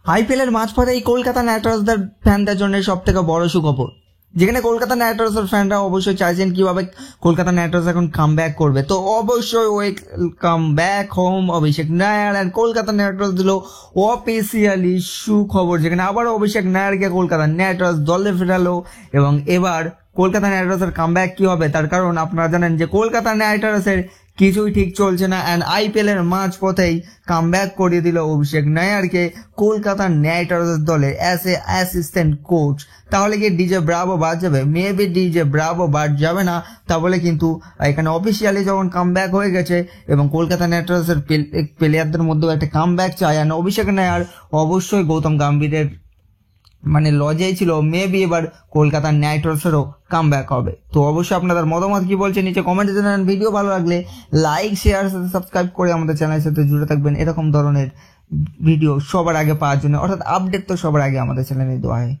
আইপিএলের মাঝপথে এই কলকাতা নাইট রাইডার্সদের ফ্যানদের জন্য সব থেকে বড় সুখবর, যেখানে কলকাতা নাইট রাইডার্সের ফ্যানরা অবশ্যই চাইছেন কিভাবে কলকাতা নাইট রাইডার্স এখন কাম ব্যাক করবে। তো অবশ্যই welcome back home Abhishek Nair and Kolkata night Riders দিল অফিসিয়ালি সুখবর, যেখানে আবারও অভিষেক নায়ারকে কলকাতা নাইট রাইডার্স দলে ফেরালো। এবং এবার কলকাতা নাইট রাইডার্সের কাম ব্যাক কি হবে তার কারণ আপনারা জানেন যে কলকাতা নাইট রাইডার্সের কিছুই ঠিক চলছে না, অ্যান্ড আইপিএলের মাঝপথেই কাম ব্যাক করিয়ে দিল অভিষেক নায়ারকে কলকাতা নাইট রাইডার্স দলে অ্যাজ এ অ্যাসিস্ট্যান্ট কোচ। তাহলে কি ডিজে ব্রাভো বাদ যাবে? মেবি ডিজে ব্রাভো বাদ যাবে না, তাহলে কিন্তু এখানে অফিসিয়ালি যখন কাম ব্যাক হয়ে গেছে এবং কলকাতা নাইট রাইডার্সের প্লেয়ারদের মধ্যেও একটা কাম ব্যাক চায়, অ্যান্ড অভিষেক নায়ার অবশ্যই গৌতম গম্ভীরের লজেই ছিল, মেবি এবার কলকাতা নাইট রাইডার্সেরও কাম ব্যাক হবে। তো অবশ্যই আপনাদের মতামত কি বলছে নিচে কমেন্টে জানান। ভিডিও ভালো লাগলে লাইক শেয়ার সাথে সাবস্ক্রাইব করে আমাদের চ্যানেলের সাথে জুড়ে থাকবেন এরকম ধরনের ভিডিও সবার আগে পাওয়ার জন্য, অর্থাৎ আপডেট তো সবার আগে আমাদের চ্যানেলে দেওয়া হয়।